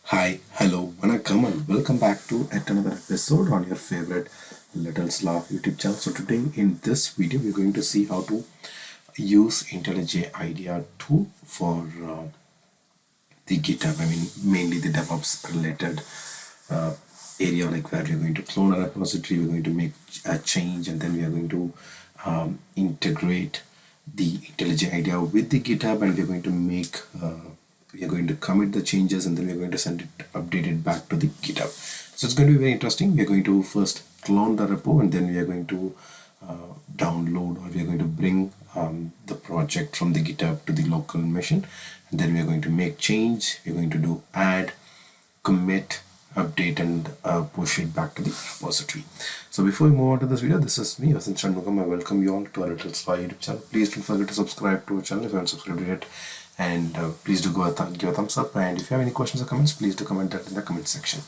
Hi, hello, Vanakkam, and welcome back to yet another episode on your favorite Little Slav YouTube channel. So today in this video, we're going to see how to use IntelliJ IDEA tool for the GitHub. I mean, mainly the DevOps related uh, area, like where we're going to clone a repository, we're going to make a change, and then we are going to integrate the IntelliJ IDEA with the GitHub, and we're going to make we are going to commit the changes, and then we're going to send it updated back to the GitHub. So it's going to be very interesting. We're going to first clone the repo, and then we are going to download, or we are going to bring the project from the GitHub to the local machine, and then we are going to make change. We're going to do add, commit, update, and push it back to the repository. So before we move on to this video, this is me, Vasan Shanmugam. I welcome you all to our Little Sly YouTube channel. Please don't forget to subscribe to our channel if you haven't subscribed yet, and please do give a thumbs up. And if you have any questions or comments, please do comment that in the comment section.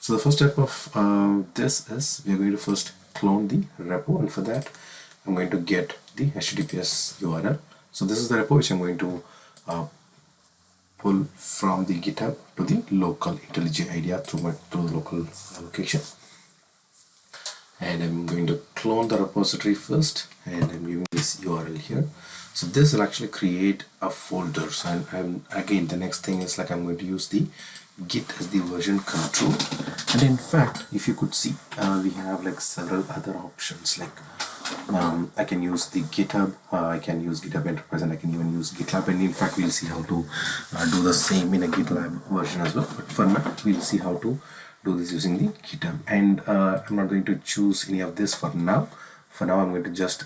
So the first step of this is we are going to first clone the repo, and for that I'm going to get the HTTPS URL. So this is the repo which I'm going to pull from the GitHub to the local IntelliJ IDEA through the local location. And I'm going to clone the repository first, and I'm giving this URL here. So this will actually create a folder. So again, the next thing is like I'm going to use the Git as the version control. And in fact, if you could see, we have like several other options. Like I can use the GitHub, I can use GitHub Enterprise, and I can even use GitLab. And in fact, we'll see how to do the same in a GitLab version as well. But for now, we'll see how to do this using the GitHub. And I'm not going to choose any of this for now. For now, I'm going to just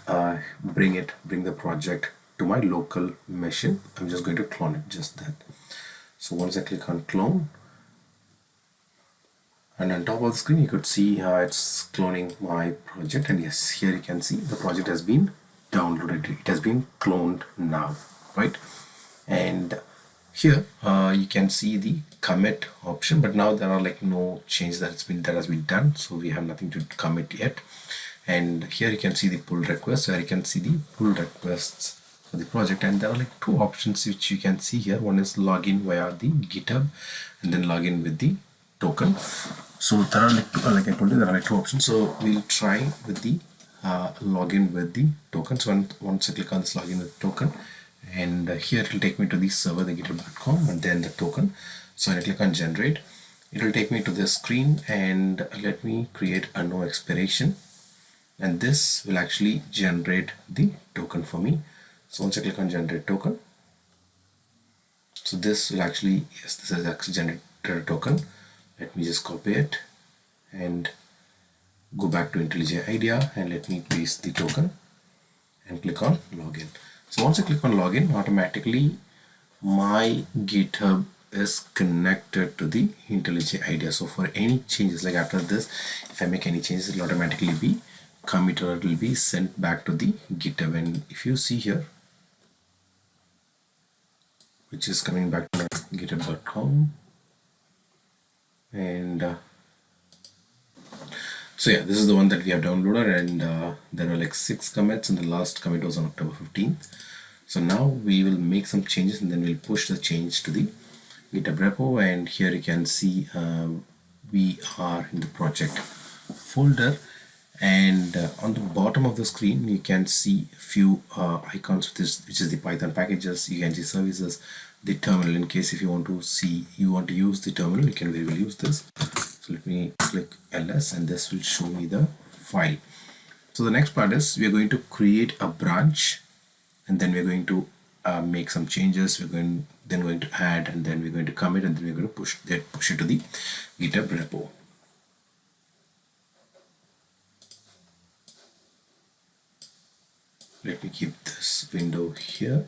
bring the project to my local machine. I'm just going to clone it, just that. So once I click on clone, and on top of the screen you could see it's cloning my project, and yes, here you can see the project has been downloaded, it has been cloned now, right? And here you can see the commit option, but now there are like no change that has been done, so we have nothing to commit yet. And here you can see the pull request, where you can see the pull requests for the project, and there are like two options which you can see here. One is login via the GitHub, and then login with the token. So there are like I told you, there are like two options. So we'll try with the login with the token. So once I click on this login with token, and here it will take me to the server, the github.com, and then the token. So when I click on generate, it will take me to this screen, and let me create a no expiration, and this will actually generate the token for me. So once I click on generate token, so this will actually, yes, this is actually generated a token. Let me just copy it and go back to IntelliJ IDEA, and let me paste the token and click on login. So once I click on login, automatically my GitHub is connected to the IntelliJ IDEA. So for any changes, like after this, if I make any changes, it will automatically be committed, or it will be sent back to the GitHub. And if you see here, which is coming back to github.com, and so yeah, this is the one that we have downloaded, and there are like 6 commits, and the last commit was on October 15th. So now we will make some changes, and then we'll push the change to the GitHub repo. And here you can see we are in the project folder, and on the bottom of the screen you can see a few icons, which is the Python packages. You can see services, the terminal. In case if you want to use the terminal, you can very well use this. So let me click ls, and this will show me the file. So the next part is we are going to create a branch, and then we're going to make some changes. We're going to add, and then we're going to commit, and then we're going to push it to the GitHub repo. Let me keep this window here.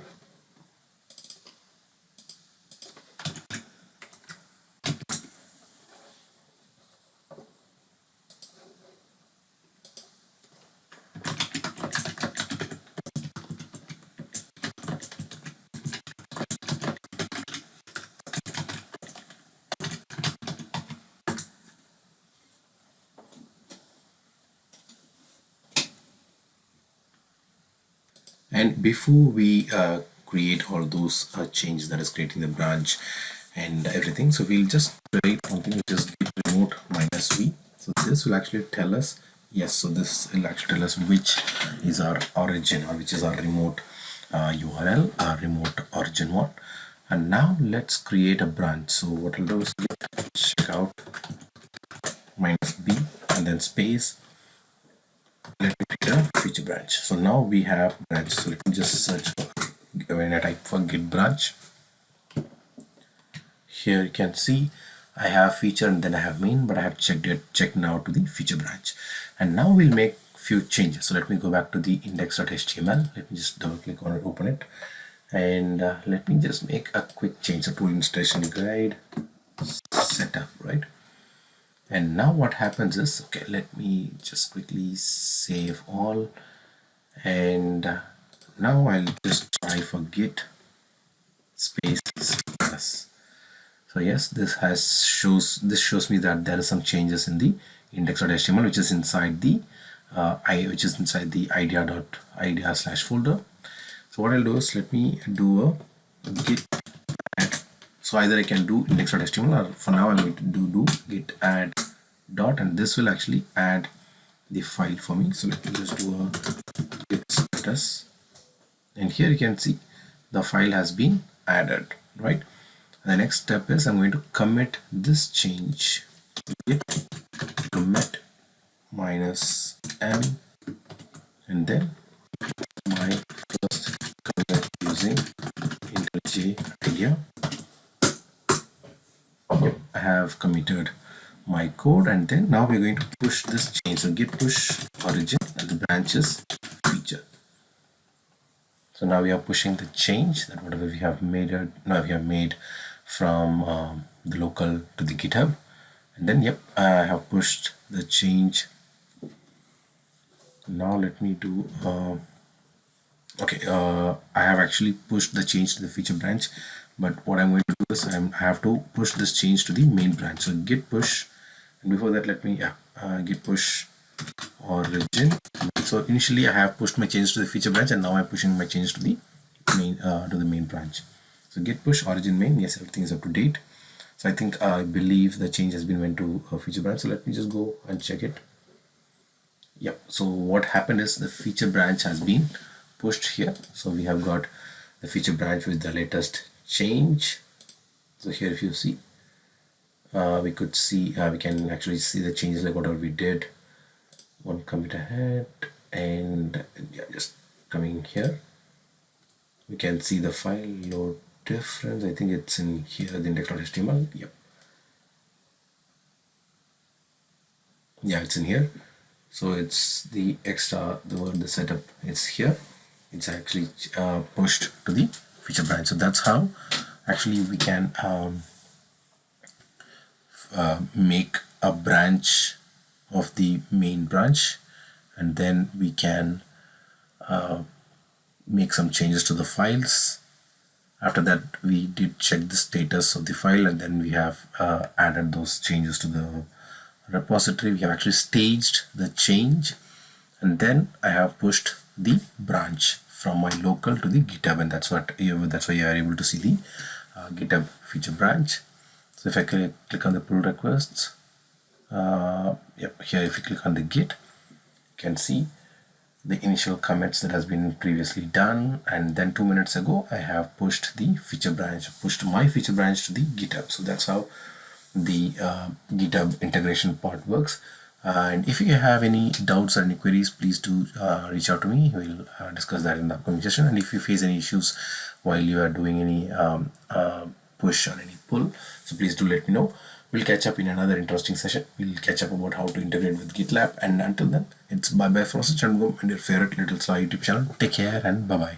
And before we create all those changes, that is creating the branch and everything. So we'll just create something which is git remote -v. So this will actually tell us, yes, so this will actually tell us which is our origin, or which is our remote URL, our remote origin one. And now let's create a branch. So what I'll do is git checkout -b and then space, let me create a feature branch. So now we have branch. So let me just search for, when I type for git branch, here you can see I have feature and then I have main, but I have checked now to the feature branch. And now we'll make few changes. So let me go back to the index.html. Let me just double click on it, open it, and let me just make a quick change. So tool installation guide setup, right? And now what happens is, okay, let me just quickly save all, and now I'll just try for git space plus. So yes, this shows me that there are some changes in the index.html, which is inside the idea/folder. So what I'll do is, let me do a git add. So either I can do index.html, or for now I'm going to do git add dot, and this will actually add the file for me. So let me just do a git status, and here you can see the file has been added, right? The next step is I'm going to commit this change. Git commit -m, and then my first commit using IntelliJ IDEA. Yep, I have committed my code, and then now we're going to push this change. So git push origin and the branches feature. So now we are pushing the change, that whatever we have made from the local to the GitHub, and then yep, I have pushed the change. Now let me do okay, I have actually pushed the change to the feature branch, but what I'm going to do is I have to push this change to the main branch. So git push, and before that let me git push origin. So initially I have pushed my change to the feature branch, and now I'm pushing my change to the main branch. So git push origin main, yes, everything is up to date. So I believe the change has been went to a feature branch. So let me just go and check it. Yep, so what happened is the feature branch has been pushed here. So we have got the feature branch with the latest change. So here if you see, we can actually see the changes, like whatever we did. One commit ahead, and yeah, just coming here, we can see the file load difference. I think it's in here, the index.html. Yep, yeah, it's in here. So it's the extra, the setup, it's here. It's actually pushed to the feature branch. So that's how actually we can make a branch of the main branch, and then we can make some changes to the files. After that, we did check the status of the file, and then we have added those changes to the repository. We have actually staged the change, and then I have pushed the branch from my local to the GitHub, and that's why you are able to see the GitHub feature branch. So if I click on the pull requests, yep, here if you click on the Git, you can see the initial commits that has been previously done, and then 2 minutes ago I have pushed my feature branch to the GitHub. So that's how the GitHub integration part works. And if you have any doubts or any queries, please do reach out to me. We'll discuss that in the upcoming session. And if you face any issues while you are doing any push or any pull, so please do let me know. We'll catch up in another interesting session. We'll catch up about how to integrate with GitLab. And until then, it's bye bye from Chandgom and your favorite Little Sly YouTube channel. Take care and bye bye.